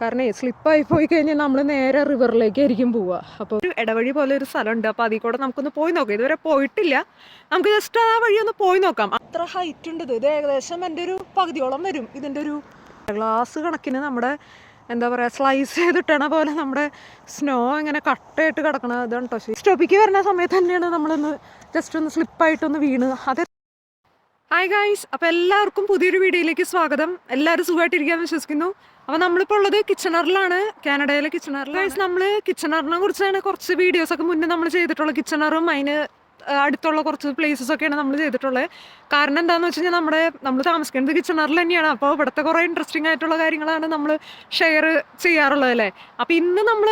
കാരണം സ്ലിപ്പായി പോയി കഴിഞ്ഞാൽ നമ്മൾ നേരെ റിവറിലേക്കായിരിക്കും പോവുക. അപ്പോൾ ഒരു ഇടവഴി പോലെ ഒരു സ്ഥലമുണ്ട്. അപ്പോൾ അതിൽ കൂടെ നമുക്കൊന്ന് പോയി നോക്കാം. ഇതുവരെ പോയിട്ടില്ല. നമുക്ക് ജസ്റ്റ് ആ വഴി ഒന്ന് പോയി നോക്കാം. അത്ര ഹൈറ്റ് ഉണ്ട്. ഇത് ഏകദേശം എൻ്റെ ഒരു പകുതിയോളം വരും. ഇതിൻ്റെ ഒരു ഗ്ലാസ് കണക്കിന് നമ്മുടെ എന്താ പറയുക സ്ലൈസ് ചെയ്തിട്ടണ പോലെ നമ്മുടെ സ്നോ ഇങ്ങനെ കട്ടയായിട്ട് കിടക്കണം. ഇതാണ് കേട്ടോ. സ്റ്റോപ്പിക്ക് വരുന്ന സമയത്ത് തന്നെയാണ് നമ്മളൊന്ന് ജസ്റ്റ് ഒന്ന് സ്ലിപ്പായിട്ടൊന്ന് വീണ്. അത് ഹായ് ഗൈസ്, അപ്പോൾ എല്ലാവർക്കും പുതിയൊരു വീഡിയോയിലേക്ക് സ്വാഗതം. എല്ലാവരും സുഖമായിട്ടിരിക്കാമെന്ന് വിശ്വസിക്കുന്നു. അപ്പോൾ നമ്മളിപ്പോൾ ഉള്ളത് കിച്ചണറിലാണ്, കാനഡയിലെ കിച്ചണറിൽ. ഗൈസ്, നമ്മൾ കിച്ചണറിനെ കുറിച്ചാണ് കുറച്ച് വീഡിയോസൊക്കെ മുന്നേ നമ്മൾ ചെയ്തിട്ടുള്ളത്. കിച്ചണറും അതിന് അടുത്തുള്ള കുറച്ച് പ്ലേസസൊക്കെയാണ് നമ്മൾ ചെയ്തിട്ടുള്ളത്. കാരണം എന്താണെന്ന് വെച്ച് കഴിഞ്ഞാൽ നമ്മൾ താമസിക്കുന്നത് കിച്ചണറിൽ തന്നെയാണ്. അപ്പോൾ ഇവിടുത്തെ കുറേ ഇൻട്രസ്റ്റിംഗ് ആയിട്ടുള്ള കാര്യങ്ങളാണ് നമ്മൾ ഷെയർ ചെയ്യാറുള്ളത് അല്ലേ. അപ്പോൾ ഇന്ന് നമ്മൾ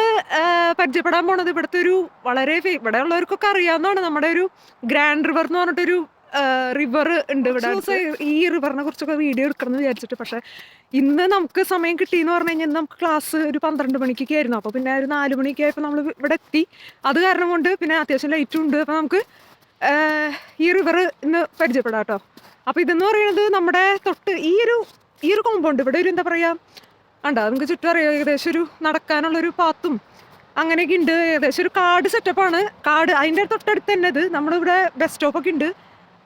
പരിചയപ്പെടാൻ പോണത് ഇവിടുത്തെ ഒരു വളരെ ഇവിടെ ഉള്ളവർക്കൊക്കെ അറിയാവുന്നതാണ്, നമ്മുടെ ഒരു ഗ്രാൻഡ് റിവർ എന്ന് പറഞ്ഞിട്ടൊരു റിവർ ഉണ്ട് ഇവിടെ. ഈ റിവറിനെ കുറിച്ചൊക്കെ വീഡിയോ എടുക്കണം എന്ന് വിചാരിച്ചിട്ട്, പക്ഷേ ഇന്ന് നമുക്ക് സമയം കിട്ടിയെന്ന് പറഞ്ഞു കഴിഞ്ഞാൽ നമുക്ക് ക്ലാസ് ഒരു 12 മണിക്കൊക്കെ ആയിരുന്നു. അപ്പോൾ പിന്നെ ഒരു 4 മണിക്ക് ആയപ്പോൾ നമ്മൾ ഇവിടെ എത്തി. അത് കാരണം കൊണ്ട് പിന്നെ അത്യാവശ്യം ലൈറ്റും ഉണ്ട്. അപ്പോൾ നമുക്ക് ഈ റിവർ ഇന്ന് പരിചയപ്പെടാം കേട്ടോ. അപ്പോൾ ഇതെന്ന് പറയുന്നത് നമ്മുടെ തൊട്ട് ഈ ഒരു കോമ്പൗണ്ട് ഇവിടെ ഒരു എന്താ പറയുക ഉണ്ടോ, നമുക്ക് ചുറ്റും അറിയാം. ഏകദേശം ഒരു നടക്കാനുള്ളൊരു പാത്തും അങ്ങനെയൊക്കെ ഉണ്ട്. ഏകദേശം ഒരു കാട് സെറ്റപ്പാണ്. കാട് അതിൻ്റെ തൊട്ടടുത്ത് തന്നെ ഇത് നമ്മളിവിടെ ബസ് സ്റ്റോപ്പൊക്കെ ഉണ്ട്.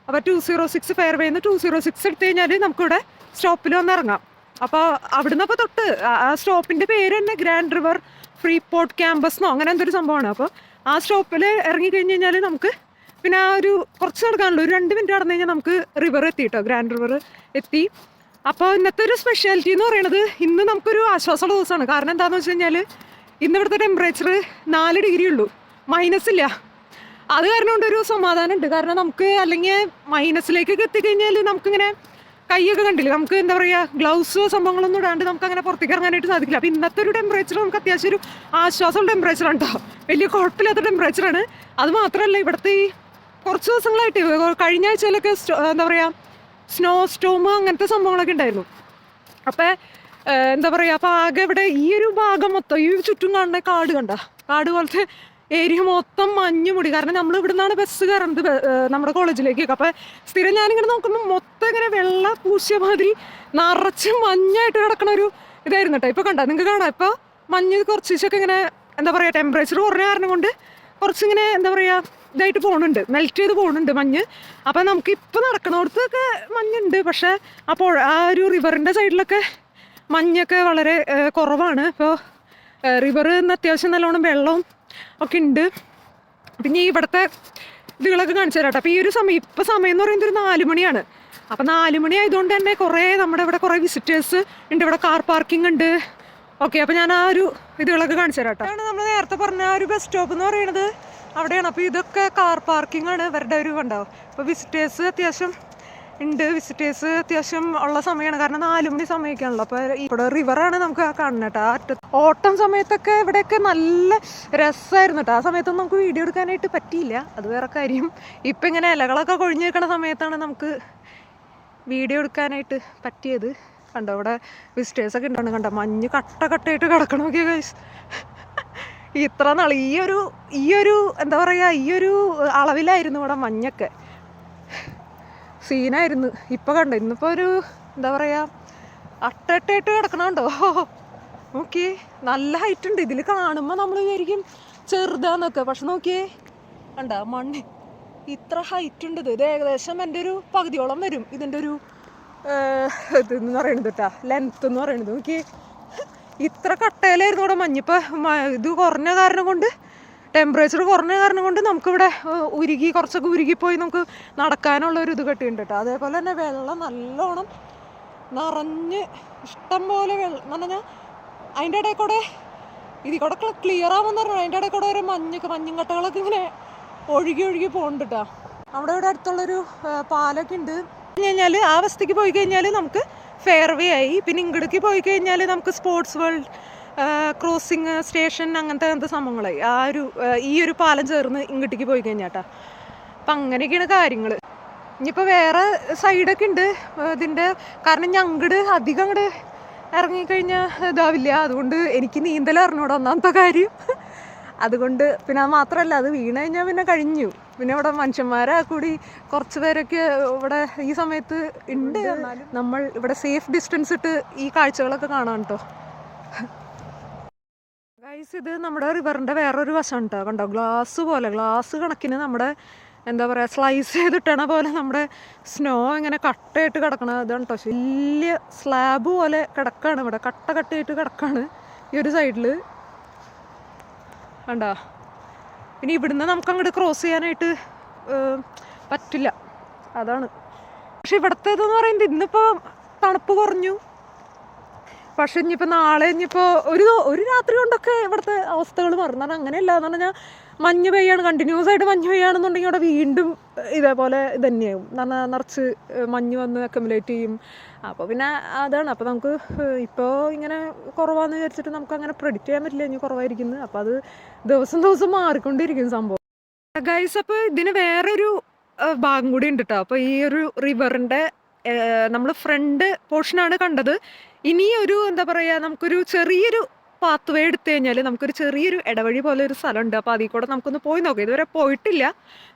അപ്പോൾ 206 ഫെയർവേന്ന് 206 എടുത്തു കഴിഞ്ഞാൽ നമുക്കിവിടെ സ്റ്റോപ്പിൽ വന്ന് ഇറങ്ങാം. അപ്പോൾ അവിടുന്ന് അപ്പോൾ തൊട്ട് ആ സ്റ്റോപ്പിൻ്റെ പേര് തന്നെ grand river free port campus എന്നോ അങ്ങനെ എന്തൊരു സംഭവമാണ്. അപ്പോൾ ആ സ്റ്റോപ്പിൽ ഇറങ്ങി കഴിഞ്ഞ് കഴിഞ്ഞാൽ നമുക്ക് പിന്നെ ആ ഒരു കുറച്ച് നടക്കാനുള്ളൂ, ഒരു 2 മിനിറ്റ് നടന്നു കഴിഞ്ഞാൽ നമുക്ക് റിവർ എത്തി കേട്ടോ, ഗ്രാൻഡ് റിവർ എത്തി. അപ്പോൾ ഇന്നത്തെ ഒരു സ്പെഷ്യാലിറ്റി എന്ന് പറയുന്നത് ഇന്ന് നമുക്കൊരു ആശ്വാസമുള്ള ദിവസമാണ്. കാരണം എന്താണെന്ന് വെച്ച് കഴിഞ്ഞാൽ ഇന്ന് ഇവിടുത്തെ ടെമ്പറേച്ചർ 4 ഡിഗ്രി ഉള്ളൂ, മൈനസ് ഇല്ല. അത് കാരണം കൊണ്ടൊരു സമാധാനം ഉണ്ട്. കാരണം നമുക്ക് അല്ലെങ്കിൽ മൈനസിലേക്കൊക്കെ എത്തിക്കഴിഞ്ഞാൽ നമുക്കിങ്ങനെ കൈയൊക്കെ കണ്ടില്ല, നമുക്ക് എന്താ പറയുക ഗ്ലൗസ് സംഭവങ്ങളൊന്നും ഇടാണ്ട് നമുക്ക് അങ്ങനെ പുറത്തേക്ക് ഇറങ്ങാനായിട്ട് സാധിക്കില്ല. അപ്പോൾ ഇന്നത്തെ ഒരു ടെമ്പറേച്ചർ നമുക്ക് അത്യാവശ്യം ഒരു ആശ്വാസമുള്ള ടെമ്പറേച്ചറാണ് കേട്ടോ, വലിയ കുഴപ്പമില്ലാത്ത ടെമ്പറേച്ചറാണ്. അത് മാത്രമല്ല ഇവിടുത്തെ ഈ കുറച്ച് ദിവസങ്ങളായിട്ട് കഴിഞ്ഞ ആഴ്ചയിലൊക്കെ എന്താ പറയുക സ്നോ സ്റ്റോം അങ്ങനത്തെ സംഭവങ്ങളൊക്കെ ഉണ്ടായിരുന്നു. അപ്പോൾ എന്താ പറയുക, അപ്പോൾ ആകെ ഇവിടെ ഈ ഒരു ഭാഗം മൊത്തം ഈ ചുറ്റും കാണുന്ന കാട് പോലത്തെ ഏരിയ മൊത്തം മഞ്ഞ് മൂടി. കാരണം നമ്മൾ ഇവിടെ നിന്നാണ് ബസ് കയറുന്നത് നമ്മുടെ കോളേജിലേക്കൊക്കെ. അപ്പോൾ സ്ഥിരം ഞാനിങ്ങനെ നോക്കുമ്പോൾ മൊത്തം ഇങ്ങനെ വെള്ള പൂശിയ മാതിരി നിറച്ച് മഞ്ഞായിട്ട് കിടക്കണ ഒരു ഇതായിരുന്നു കേട്ടോ. ഇപ്പോൾ കണ്ടോ, നിങ്ങൾക്ക് കാണാം. ഇപ്പോൾ മഞ്ഞ് കുറച്ചൊക്കെ ഇങ്ങനെ എന്താ പറയുക ടെമ്പറേച്ചർ കുറഞ്ഞ കാരണം കൊണ്ട് കുറച്ചിങ്ങനെ എന്താ പറയുക ഇതായിട്ട് പോകുന്നുണ്ട്, മെൽറ്റ് ചെയ്ത് പോകുന്നുണ്ട് മഞ്ഞ്. അപ്പോൾ നമുക്ക് ഇപ്പോൾ നടക്കണോടത്തൊക്കെ മഞ്ഞുണ്ട്, പക്ഷേ അപ്പോൾ ആ ഒരു റിവറിൻ്റെ സൈഡിലൊക്കെ മഞ്ഞൊക്കെ വളരെ കുറവാണ്. ഇപ്പോൾ റിവറിൽ അത്യാവശ്യം നല്ലോണം വെള്ളവും ഒക്കെ ഉണ്ട്. പിന്നെ ഈ ഇവിടുത്തെ ഇതുകളൊക്കെ കാണിച്ചു തരാം കേട്ടോ. അപ്പോൾ ഈ ഒരു സമയം എന്ന് പറയുന്നത് ഒരു 4 മണിയാണ്. അപ്പോൾ 4 മണി ആയതുകൊണ്ട് തന്നെ നമ്മുടെ ഇവിടെ കുറേ വിസിറ്റേഴ്സ് ഉണ്ട്. ഇവിടെ കാർ പാർക്കിംഗ് ഉണ്ട്. ഓക്കെ, അപ്പോൾ ഞാൻ ആ ഒരു ഇതുകളൊക്കെ കാണിച്ചു തരാം കേട്ടോ. ആണ് നമ്മൾ നേരത്തെ പറഞ്ഞ ആ ഒരു ബസ് സ്റ്റോപ്പ് എന്ന് പറയുന്നത് അവിടെയാണ്. അപ്പോൾ ഇതൊക്കെ കാർ പാർക്കിംഗ് ആണ് ഇവരുടെ ഒരു ഉണ്ടാവും. അപ്പോൾ വിസിറ്റേഴ്സ് അത്യാവശ്യം ഉണ്ട്, വിസിറ്റേഴ്സ് അത്യാവശ്യം ഉള്ള സമയമാണ്. കാരണം 4 മണി സമയമൊക്കെയാണല്ലോ. അപ്പോൾ ഇവിടെ റിവറാണ് നമുക്ക് കാണുന്നത് കേട്ടോ. ഓട്ടം സമയത്തൊക്കെ ഇവിടെയൊക്കെ നല്ല രസമായിരുന്നു കേട്ടോ. ആ സമയത്തൊന്നും നമുക്ക് വീഡിയോ എടുക്കാനായിട്ട് പറ്റിയില്ല, അത് വേറെ കാര്യം. ഇപ്പം ഇങ്ങനെ ഇലകളൊക്കെ കൊഴിഞ്ഞ് നിൽക്കുന്ന സമയത്താണ് നമുക്ക് വീഡിയോ എടുക്കാനായിട്ട് പറ്റിയത്. കണ്ടോ ഇവിടെ വിസിറ്റേഴ്സൊക്കെ ഉണ്ടാണ്. കണ്ടോ മഞ്ഞ് കട്ടയായിട്ട് കിടക്കണമൊക്കെ ഗൈസ്. ഇത്ര നാൾ ഈ ഒരു എന്താ പറയുക ഈ ഒരു അളവിലായിരുന്നു ഇവിടെ മഞ്ഞൊക്കെ, സീനായിരുന്നു. ഇപ്പോൾ കണ്ടോ ഇന്നിപ്പോൾ ഒരു എന്താ പറയുക അട്ടയായിട്ട് കിടക്കണുണ്ടോ. നോക്കിയേ, നല്ല ഹൈറ്റ് ഉണ്ട്. ഇതിൽ കാണുമ്പോൾ നമ്മൾ വിചാരിക്കും ചെറുതാന്നൊക്കെ, പക്ഷെ നോക്കിയേ കണ്ടോ മണ്ണ് ഇത്ര ഹൈറ്റ് ഉണ്ട്. ഇത് ഏകദേശം എൻ്റെ ഒരു പകുതിയോളം വരും ഇതിൻ്റെ ഒരു ഇതെന്ന് പറയുന്നത് കേട്ടോ, ലെങ്ത്ത് എന്ന് പറയുന്നത്. നോക്കിയേ ഇത്ര കട്ടയിലായിരുന്നു ഇവിടെ മഞ്ഞിപ്പോൾ ഇത് കുറഞ്ഞ കാരണം കൊണ്ട്, ടെമ്പറേച്ചർ കുറഞ്ഞ കാരണം കൊണ്ട് നമുക്കിവിടെ കുറച്ചൊക്കെ ഉരുകിപ്പോയി നമുക്ക് നടക്കാനുള്ളൊരു ഇത് കെട്ടിയിട്ടുണ്ട് കേട്ടോ. അതേപോലെ തന്നെ വെള്ളം നല്ലോണം നിറഞ്ഞ് ഇഷ്ടം പോലെ വെള്ളം എന്ന് പറഞ്ഞാൽ അതിൻ്റെ ഇടയിൽ കൂടെ ഇതിൽ കൂടെ ക്ലിയർ ആവുമെന്ന് പറഞ്ഞു. അതിൻ്റെ ഇടയിൽ കൂടെ ഒരു മഞ്ഞും കട്ടകളൊക്കെ ഇങ്ങനെ ഒഴുകി പോകുന്നുണ്ട് കേട്ടോ. അവിടെ ഇവിടെ അടുത്തുള്ളൊരു പാലൊക്കെ ഉണ്ട്. കഴിഞ്ഞാൽ ആ വസ്തിക്ക് പോയി കഴിഞ്ഞാൽ നമുക്ക് ഫെയർവേ ആയി. പിന്നെ ഇങ്ങോട്ടേക്ക് പോയി കഴിഞ്ഞാൽ നമുക്ക് സ്പോർട്സ് വേൾഡ് ക്രോസിങ് സ്റ്റേഷൻ അങ്ങനത്തെ സംഭവങ്ങളായി. ഈ ഒരു പാലം ചേർന്ന് ഇങ്ങോട്ടേക്ക് പോയി കഴിഞ്ഞാട്ടാ. അപ്പം അങ്ങനെയൊക്കെയാണ് കാര്യങ്ങൾ. ഇനിയിപ്പോൾ വേറെ സൈഡൊക്കെ ഉണ്ട് ഇതിൻ്റെ. കാരണം ഞങ്ങട് അധികം അങ്ങോട്ട് ഇറങ്ങിക്കഴിഞ്ഞാൽ ഇതാവില്ല. അതുകൊണ്ട് എനിക്ക് നീന്തൽ അറിഞ്ഞൂടാ ഒന്നാമത്തെ കാര്യം. അതുകൊണ്ട് പിന്നെ അത് മാത്രമല്ല, അത് വീണ് കഴിഞ്ഞാൽ പിന്നെ കഴിഞ്ഞു. പിന്നെ ഇവിടെ മനുഷ്യന്മാരെ കൂടി കുറച്ച് പേരൊക്കെ ഇവിടെ ഈ സമയത്ത് ഉണ്ട്. എന്നാലും നമ്മൾ ഇവിടെ സേഫ് ഡിസ്റ്റൻസ് ഇട്ട് ഈ കാഴ്ചകളൊക്കെ കാണാം കേട്ടോ. ഗൈസ് ഇത് നമ്മുടെ റിവറിൻ്റെ വേറൊരു വശം കേട്ടോ, കണ്ടോ ഗ്ലാസ് പോലെ, ഗ്ലാസ് കണക്കിന് നമ്മുടെ എന്താ പറയുക സ്ലൈസ് ചെയ്തിട്ടണ പോലെ നമ്മുടെ സ്നോ ഇങ്ങനെ കട്ടയായിട്ട് കിടക്കണം. ഇതാണ് കേട്ടോ വലിയ സ്ലാബ് പോലെ കിടക്കാണ് ഇവിടെ, കട്ടയായിട്ട് കിടക്കാണ് ഈ ഒരു സൈഡിൽ കണ്ടോ. പിന്നെ ഇവിടുന്ന് നമുക്ക് അങ്ങോട്ട് ക്രോസ് ചെയ്യാനായിട്ട് പറ്റില്ല, അതാണ്. പക്ഷെ ഇവിടുത്തേതെന്ന് പറയുന്നത് ഇന്നിപ്പോൾ തണുപ്പ് കുറഞ്ഞു, പക്ഷെ ഇനിയിപ്പോൾ നാളെ ഇനിയിപ്പോൾ ഒരു രാത്രി കൊണ്ടൊക്കെ ഇവിടുത്തെ അവസ്ഥകൾ മാറും. കാരണം അങ്ങനെയല്ല എന്ന് പറഞ്ഞാൽ മഞ്ഞ് പെയ്യാണ്, കണ്ടിന്യൂസ് ആയിട്ട് മഞ്ഞ് പെയ്യാണെന്നുണ്ടെങ്കിൽ അവിടെ വീണ്ടും ഇതേപോലെ ഇത് തന്നെയാവും. നിറച്ച് മഞ്ഞ് വന്ന് അക്കമുലേറ്റ് ചെയ്യും. അപ്പോൾ പിന്നെ അതാണ്. അപ്പോൾ നമുക്ക് ഇപ്പോൾ ഇങ്ങനെ കുറവാന്ന് വിചാരിച്ചിട്ട് നമുക്ക് അങ്ങനെ പ്രെഡിക്റ്റ് ചെയ്യാൻ പറ്റില്ല ഇനി കുറവായിരിക്കുന്നത്. അപ്പോൾ അത് ദിവസം മാറിക്കൊണ്ടിരിക്കും സംഭവം. ഗൈസ് അപ്പോൾ ഇതിന് വേറൊരു ഭാഗം കൂടി ഉണ്ട് കേട്ടോ. അപ്പോൾ ഈ ഒരു റിവറിൻ്റെ നമ്മൾ ഫ്രണ്ട് പോർഷനാണ് കണ്ടത്. ഇനി ഒരു എന്താ പറയുക, നമുക്കൊരു ചെറിയൊരു പാത്ത് വേ എടുത്തു കഴിഞ്ഞാൽ നമുക്കൊരു ചെറിയൊരു ഇടവഴി പോലെ ഒരു സ്ഥലമുണ്ട്. അപ്പോൾ അതിൽ കൂടെ നമുക്കൊന്ന് പോയി നോക്കാം. ഇതുവരെ പോയിട്ടില്ല,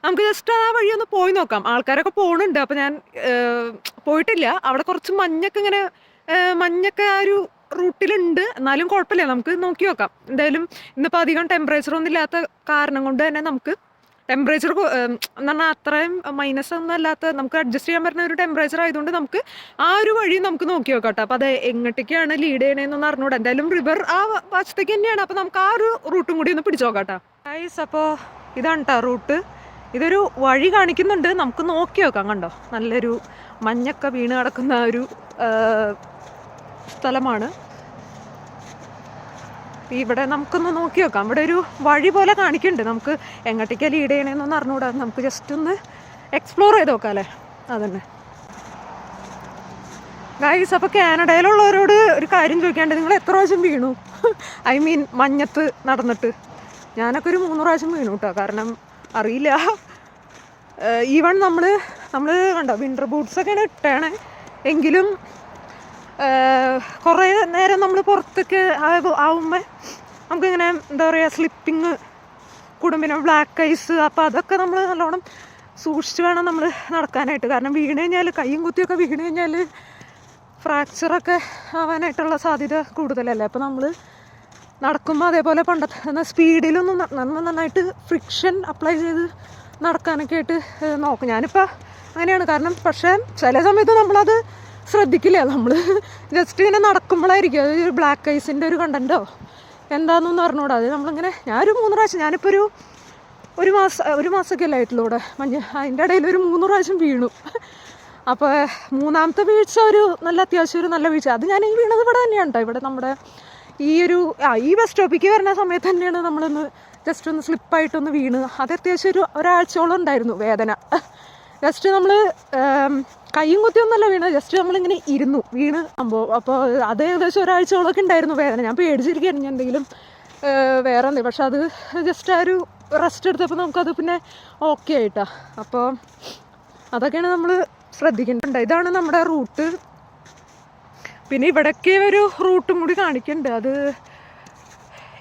നമുക്ക് ജസ്റ്റ് ആ വഴി ഒന്ന് പോയി നോക്കാം. ആൾക്കാരൊക്കെ പോകുന്നുണ്ട്, അപ്പോൾ ഞാൻ പോയിട്ടില്ല. അവിടെ കുറച്ച് മഞ്ഞൊക്കെ ആ ഒരു റൂട്ടിലുണ്ട്, എന്നാലും കുഴപ്പമില്ല, നമുക്ക് നോക്കി നോക്കാം. എന്തായാലും ഇന്നിപ്പോൾ അധികം ടെമ്പറേച്ചർ ഒന്നും ഇല്ലാത്ത കാരണം കൊണ്ട് തന്നെ നമുക്ക് ടെമ്പറേച്ചർ എന്ന് പറഞ്ഞാൽ അത്രയും മൈനസ് ഒന്നും അല്ലാത്ത നമുക്ക് അഡ്ജസ്റ്റ് ചെയ്യാൻ പറ്റുന്ന ഒരു ടെമ്പറേച്ചർ ആയതുകൊണ്ട് നമുക്ക് ആ ഒരു വഴി നമുക്ക് നോക്കി നോക്കാം കേട്ടോ. അപ്പോൾ അത് എങ്ങോട്ടേക്കാണ് ലീഡ് ചെയ്യണതെന്നൊന്ന് അറിഞ്ഞൂടാ. എന്തായാലും റിവർ ആ വശത്തേക്ക് തന്നെയാണ്, അപ്പോൾ നമുക്ക് ആ ഒരു റൂട്ടും കൂടി ഒന്ന് പിടിച്ചു നോക്കാം കേട്ടോ. ഗൈസ് അപ്പോൾ ഇതാണ് കേട്ടോ റൂട്ട്. ഇതൊരു വഴി കാണിക്കുന്നുണ്ട്, നമുക്ക് നോക്കി നോക്കാം. കണ്ടോ നല്ലൊരു മഞ്ഞൊക്കെ വീണ് കിടക്കുന്ന ഒരു സ്ഥലമാണ്. ഇവിടെ നമുക്കൊന്ന് നോക്കി നോക്കാം. ഇവിടെ ഒരു വഴി പോലെ കാണിക്കുന്നുണ്ട്, നമുക്ക് എങ്ങോട്ടേക്കാണ് ലീഡ് ചെയ്യണമെന്നൊന്ന് അറിഞ്ഞുകൂടാ. നമുക്ക് ജസ്റ്റ് ഒന്ന് എക്സ്പ്ലോർ ചെയ്ത് നോക്കാം അല്ലേ. അതന്നെ ഗൈസ്. അപ്പോൾ കാനഡയിലുള്ളവരോട് ഒരു കാര്യം ചോദിക്കാണ്ട്, നിങ്ങൾ എത്ര പ്രാവശ്യം വീണു? ഐ മീൻ മഞ്ഞത്ത് നടന്നിട്ട്. ഞാനൊക്കെ ഒരു 3 പ്രാവശ്യം വീണു കേട്ടോ, കാരണം അറിയില്ല. ഈവൺ നമ്മൾ കണ്ടോ വിൻ്റർ ബൂട്ട്സൊക്കെയാണ് ഇട്ടേണേ, എങ്കിലും കുറേ നേരം നമ്മൾ പുറത്തൊക്കെ ആവുമ്പോൾ നമുക്കിങ്ങനെ എന്താ പറയുക സ്ലിപ്പിങ് കൂടും, പിന്നെ ബ്ലാക്ക് ഐസ്. അപ്പോൾ അതൊക്കെ നമ്മൾ നല്ലോണം സൂക്ഷിച്ച് വേണം നമ്മൾ നടക്കാനായിട്ട്. കാരണം വീണ് കഴിഞ്ഞാൽ കൈയും കുത്തിയൊക്കെ വീണ് കഴിഞ്ഞാൽ ഫ്രാക്ചറൊക്കെ ആവാനായിട്ടുള്ള സാധ്യത കൂടുതലല്ലേ. അപ്പോൾ നമ്മൾ നടക്കുമ്പോൾ അതേപോലെ പണ്ടത്തെ സ്പീഡിലൊന്നും നന്നായിട്ട് ഫ്രിക്ഷൻ അപ്ലൈ ചെയ്ത് നടക്കാനൊക്കെ ആയിട്ട് നോക്കും. ഞാനിപ്പോൾ അങ്ങനെയാണ്. കാരണം പക്ഷേ ചില സമയത്ത് നമ്മളത് ശ്രദ്ധിക്കില്ല, നമ്മൾ ജസ്റ്റ് ഇങ്ങനെ നടക്കുമ്പോഴായിരിക്കും അത് ബ്ലാക്ക് ഐസിൻ്റെ ഒരു കണ്ടൻറ്റോ എന്താണെന്നൊന്നും അറിഞ്ഞൂടാ. അത് നമ്മളിങ്ങനെ ഞാനൊരു 3 പ്രാവശ്യം, ഞാനിപ്പോൾ ഒരു മാസമൊക്കെ അല്ലേ ആയിട്ടുള്ളൂ ഇവിടെ മഞ്ഞ്, അതിൻ്റെ ഇടയിൽ ഒരു 3 പ്രാവശ്യം വീണു. അപ്പോൾ 3ാമത്തെ വീഴ്ച അത്യാവശ്യം ഒരു നല്ല വീഴ്ച. അത് ഞാൻ ഈ വീണത് ഇവിടെ തന്നെയാണ് കേട്ടോ. ഇവിടെ നമ്മുടെ ഈ ബസ് സ്റ്റോപ്പിലേക്ക് വരുന്ന സമയത്ത് തന്നെയാണ് നമ്മളൊന്ന് ജസ്റ്റ് ഒന്ന് സ്ലിപ്പായിട്ടൊന്ന് വീണ്. അത് അത്യാവശ്യം ഒരാഴ്ചയോളം ഉണ്ടായിരുന്നു വേദന. ജസ്റ്റ് നമ്മൾ കയ്യും കുത്തിയൊന്നുമല്ല വീണ്, ജസ്റ്റ് നമ്മളിങ്ങനെ വീണ് സംഭവം. അപ്പോൾ അത് ഏകദേശം ഒരാഴ്ചയോളമൊക്കെ ഉണ്ടായിരുന്നു വേദന. ഞാൻ പേടിച്ചിരിക്കുകയാണ് ഞാൻ എന്തെങ്കിലും വേറെ എന്തെങ്കിലും. പക്ഷെ അത് ജസ്റ്റ് ആ ഒരു റെസ്റ്റ് എടുത്തപ്പോൾ നമുക്കത് പിന്നെ ഓക്കെ ആയിട്ടാ. അപ്പോൾ അതൊക്കെയാണ് നമ്മൾ ശ്രദ്ധിക്കേണ്ടത്. ഇതാണ് നമ്മുടെ റൂട്ട്. പിന്നെ ഇവിടേക്ക് ഒരു റൂട്ടും കൂടി കാണിക്കുന്നുണ്ട്. അത്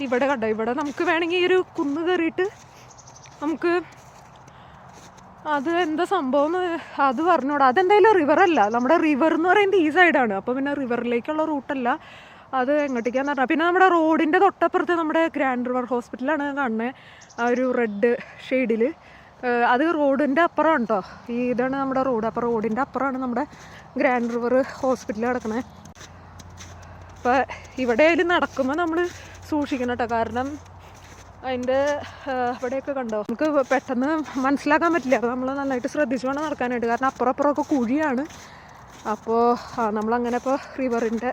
ഇവിടെ കണ്ടോ, ഇവിടെ നമുക്ക് വേണമെങ്കിൽ ഈ ഒരു കുന്ന് കയറിയിട്ട് നമുക്ക് അത് എന്താ സംഭവം അത് പറഞ്ഞോടാ. അതെന്തായാലും റിവറല്ല, നമ്മുടെ റിവർ എന്ന് പറയുന്നത് ഈ സൈഡാണ്. അപ്പോൾ പിന്നെ റിവറിലേക്കുള്ള റൂട്ടല്ല, അത് എങ്ങോട്ടേക്കാന്ന് പറഞ്ഞാൽ. പിന്നെ നമ്മുടെ റോഡിൻ്റെ തൊട്ടപ്പുറത്ത് നമ്മുടെ ഗ്രാൻഡ് റിവർ ഹോസ്പിറ്റലാണ് കാണുന്നത്, ആ ഒരു റെഡ് ഷെയ്ഡിൽ. അത് റോഡിൻ്റെ അപ്പുറമാണ് കേട്ടോ. ഇതാണ് നമ്മുടെ റോഡ്. അപ്പോൾ റോഡിൻ്റെ അപ്പുറമാണ് നമ്മുടെ ഗ്രാൻഡ് റിവർ ഹോസ്പിറ്റൽ കിടക്കണേ. അപ്പോൾ ഇവിടെ നടക്കുമ്പോൾ നമ്മൾ സൂക്ഷിക്കണം കേട്ടോ. കാരണം അതിൻ്റെ അവിടെയൊക്കെ കണ്ടോ നമുക്ക് പെട്ടെന്ന് മനസ്സിലാക്കാൻ പറ്റില്ല. അപ്പോൾ നമ്മൾ നന്നായിട്ട് ശ്രദ്ധിച്ചു വേണം നടക്കാനായിട്ട്. കാരണം അപ്പുറമൊക്കെ കുഴിയാണ്. അപ്പോൾ നമ്മളങ്ങനെ ഇപ്പോൾ റിവറിൻ്റെ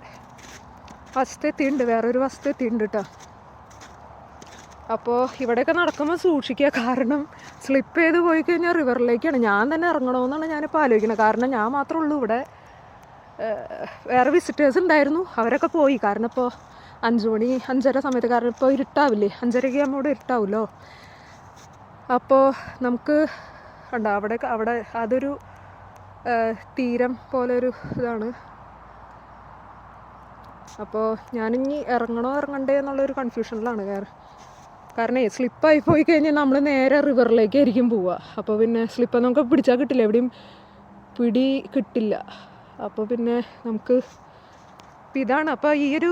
വശത്തെത്തിയിട്ടുണ്ട്, വേറൊരു വശത്തെത്തിയിട്ടുണ്ട് കേട്ടോ. അപ്പോൾ ഇവിടെയൊക്കെ നടക്കുമ്പോൾ സൂക്ഷിക്കുക. കാരണം സ്ലിപ്പ് ചെയ്ത് പോയി കഴിഞ്ഞാൽ റിവറിലേക്കാണ്. ഞാൻ തന്നെ ഇറങ്ങണമെന്നാണ് ഞാനിപ്പോൾ ആലോചിക്കുന്നത്. കാരണം ഞാൻ മാത്രമേ ഉള്ളൂ ഇവിടെ. വേറെ വിസിറ്റേഴ്സ് ഉണ്ടായിരുന്നു, അവരൊക്കെ പോയി. കാരണം ഇപ്പോൾ 5 മണി 5:30 സമയത്ത്, കാരണം ഇപ്പോൾ ഇരുട്ടാവില്ലേ, 5:30 ആകുമ്പോൾ ഇരുട്ടാവുമല്ലോ. അപ്പോൾ നമുക്ക് കണ്ടോ അവിടെ അതൊരു തീരം പോലെ ഒരു ഇതാണ്. അപ്പോൾ ഞാനിനി ഇറങ്ങണ്ടേ എന്നുള്ളൊരു കൺഫ്യൂഷനിലാണ്. കാരണം സ്ലിപ്പായി പോയി കഴിഞ്ഞാൽ നമ്മൾ നേരെ റിവറിലേക്കായിരിക്കും പോവുക. അപ്പോൾ പിന്നെ സ്ലിപ്പ് നമുക്ക് പിടിച്ചാൽ കിട്ടില്ല, എവിടെയും പിടി കിട്ടില്ല. അപ്പോൾ പിന്നെ നമുക്ക് ഇതാണ്. അപ്പോൾ ഈ ഒരു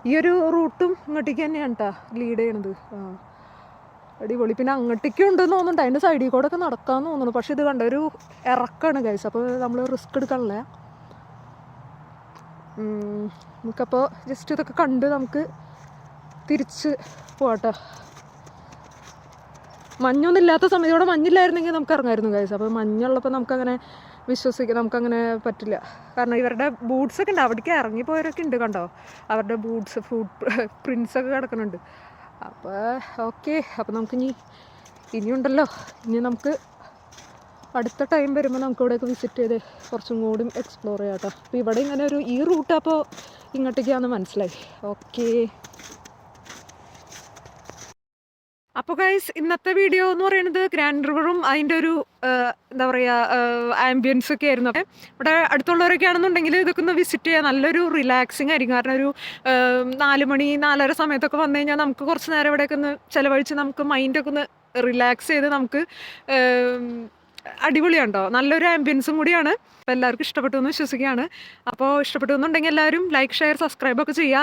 ഈ ഒരു റൂട്ടും ഇങ്ങോട്ടേക്ക് തന്നെയാണ് കേട്ടോ ലീഡ് ചെയ്യണത്. അടിപൊളി. പിന്നെ അങ്ങോട്ടേക്കും ഉണ്ടെന്ന് തോന്നുന്നുണ്ട്, അതിൻ്റെ സൈഡിൽ കൂടെ ഒക്കെ നടക്കാമെന്ന് തോന്നുന്നു. പക്ഷെ ഇത് കണ്ട ഒരു ഇറക്കാണ് ഗൈസ്, അപ്പോൾ നമ്മൾ റിസ്ക് എടുക്കാനുള്ള. നമുക്കപ്പോൾ ജസ്റ്റ് ഇതൊക്കെ കണ്ട് നമുക്ക് തിരിച്ച് പോവാട്ടോ. മഞ്ഞൊന്നും ഇല്ലാത്ത സമയത്ത്, ഇവിടെ മഞ്ഞില്ലായിരുന്നെങ്കിൽ നമുക്ക് ഇറങ്ങായിരുന്നു ഗൈസ്. അപ്പോൾ മഞ്ഞുള്ളപ്പോൾ നമുക്കങ്ങനെ നമുക്കങ്ങനെ പറ്റില്ല. കാരണം ഇവരുടെ ബൂട്ട്സൊക്കെ ഉണ്ട്, അവിടേക്ക് ഇറങ്ങിപ്പോയവരൊക്കെ ഉണ്ട് കണ്ടോ, അവരുടെ ബൂട്ട്സ് പ്രിൻസൊക്കെ കിടക്കുന്നുണ്ട്. അപ്പോൾ ഓക്കെ, അപ്പോൾ ഇനിയുണ്ടല്ലോ, ഇനി നമുക്ക് അടുത്ത ടൈം വരുമ്പോൾ നമുക്ക് ഇവിടെയൊക്കെ വിസിറ്റ് ചെയ്ത് കുറച്ചും കൂടി എക്സ്പ്ലോർ ചെയ്യാം കേട്ടോ. അപ്പോൾ ഇവിടെ ഇങ്ങനെ ഈ റൂട്ട് അപ്പോൾ ഇങ്ങോട്ടേക്കാണെന്ന് മനസ്സിലായി. ഓക്കെ, അപ്പോൾ ഗൈസ് ഇന്നത്തെ വീഡിയോ എന്ന് പറയുന്നത് ഗ്രാൻഡ് റിവറും അതിൻ്റെ ഒരു എന്താ പറയുക ആംബിയൻസ് ഒക്കെ ആയിരുന്നു. ഒക്കെ ഇവിടെ അടുത്തുള്ളവരൊക്കെ ആണെന്നുണ്ടെങ്കിൽ ഇതൊക്കെ ഒന്ന് വിസിറ്റ് ചെയ്യാൻ നല്ലൊരു റിലാക്സിങ് ആയിരിക്കും. കാരണം ഒരു 4 മണി 4:30 സമയത്തൊക്കെ വന്നു കഴിഞ്ഞാൽ നമുക്ക് കുറച്ച് നേരം ഇവിടെയൊക്കെ ഒന്ന് ചിലവഴിച്ച് നമുക്ക് മൈൻഡൊക്കെ ഒന്ന് റിലാക്സ് ചെയ്ത് നമുക്ക് അടിപൊളിയാണ്ടോ, നല്ലൊരു ആംബിയൻസും കൂടിയാണ്. അപ്പോൾ എല്ലാവർക്കും ഇഷ്ടപ്പെട്ടു എന്ന് വിശ്വസിക്കുകയാണ്. അപ്പോൾ ഇഷ്ടപ്പെട്ടു എന്നുണ്ടെങ്കിൽ എല്ലാവരും ലൈക്ക്, ഷെയർ, സബ്സ്ക്രൈബ് ഒക്കെ ചെയ്യുക.